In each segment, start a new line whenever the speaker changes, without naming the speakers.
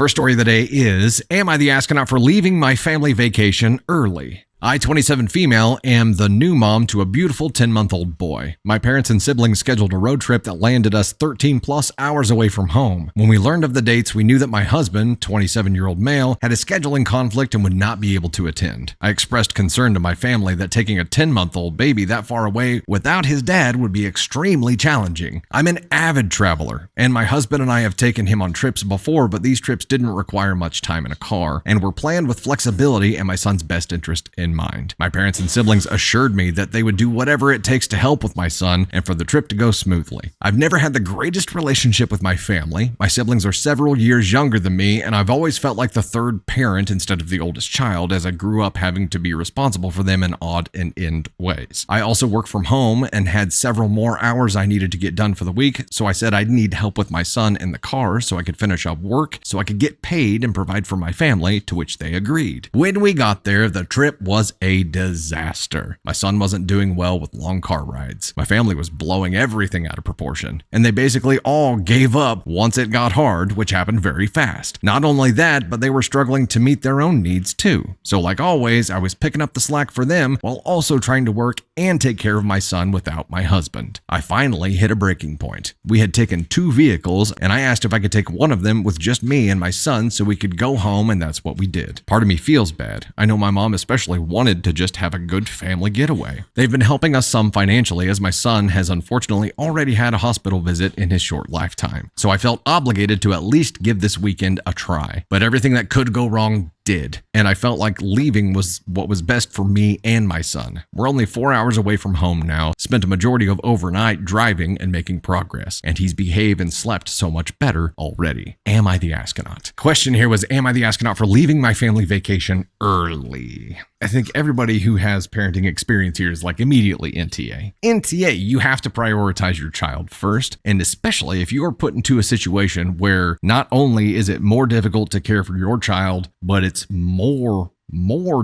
First story of the day is, am I the astronaut for leaving my family vacation early? I, 27 female, am the new mom to a beautiful 10-month-old boy. My parents and siblings scheduled a road trip that landed us 13 plus hours away from home. When we learned of the dates, we knew that my husband, 27-year-old male, had a scheduling conflict and would not be able to attend. I expressed concern to my family that taking a 10-month-old baby that far away without his dad would be extremely challenging. I'm an avid traveler, and my husband and I have taken him on trips before, but these trips didn't require much time in a car, and were planned with flexibility and my son's best interest in mind. My parents and siblings assured me that they would do whatever it takes to help with my son and for the trip to go smoothly. I've never had the greatest relationship with my family. My siblings are several years younger than me, and I've always felt like the third parent instead of the oldest child, as I grew up having to be responsible for them in odd and end ways. I also work from home and had several more hours I needed to get done for the week, so I said I'd need help with my son in the car so I could finish up work, so I could get paid and provide for my family, to which they agreed. When we got there, the trip was a disaster. My son wasn't doing well with long car rides. My family was blowing everything out of proportion, and they basically all gave up once it got hard, which happened very fast. Not only that, but they were struggling to meet their own needs too. So like always, I was picking up the slack for them while also trying to work and take care of my son without my husband. I finally hit a breaking point. We had taken 2 vehicles, and I asked if I could take one of them with just me and my son so we could go home, and that's what we did. Part of me feels bad. I know my mom especially wanted to just have a good family getaway. They've been helping us some financially, as my son has unfortunately already had a hospital visit in his short lifetime. So I felt obligated to at least give this weekend a try. But everything that could go wrong did, and I felt like leaving was what was best for me and my son. We're only 4 hours away from home now, spent a majority of overnight driving and making progress, and he's behaved and slept so much better already. Am I the astronaut? Question here was, am I the astronaut for leaving my family vacation early? I think everybody who has parenting experience here is like immediately NTA. NTA, you have to prioritize your child first, and especially if you are put into a situation where not only is it more difficult to care for your child, but it's more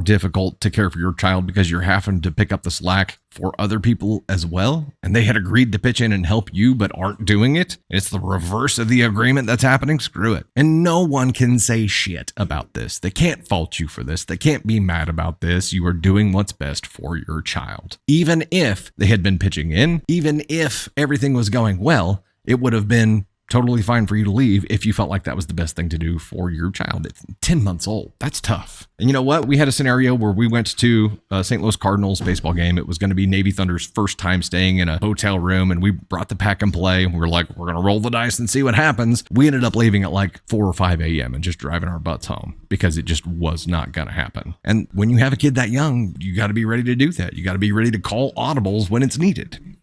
difficult to care for your child because you're having to pick up the slack for other people as well, and they had agreed to pitch in and help you but aren't doing it. It's the reverse of the agreement that's happening. Screw it. And no one can say shit about this. They can't fault you for this. They can't be mad about this. You are doing what's best for your child. Even if they had been pitching in, even if everything was going well, it would have been totally fine for you to leave if you felt like that was the best thing to do for your child. It's 10 months old. That's tough. And you know what? We had a scenario where we went to a St. Louis Cardinals baseball game. It was going to be Navy Thunder's first time staying in a hotel room, and we brought the pack and play. And we were like, we're going to roll the dice and see what happens. We ended up leaving at like 4 or 5 a.m. and just driving our butts home because it just was not going to happen. And when you have a kid that young, you got to be ready to do that. You got to be ready to call audibles when it's needed.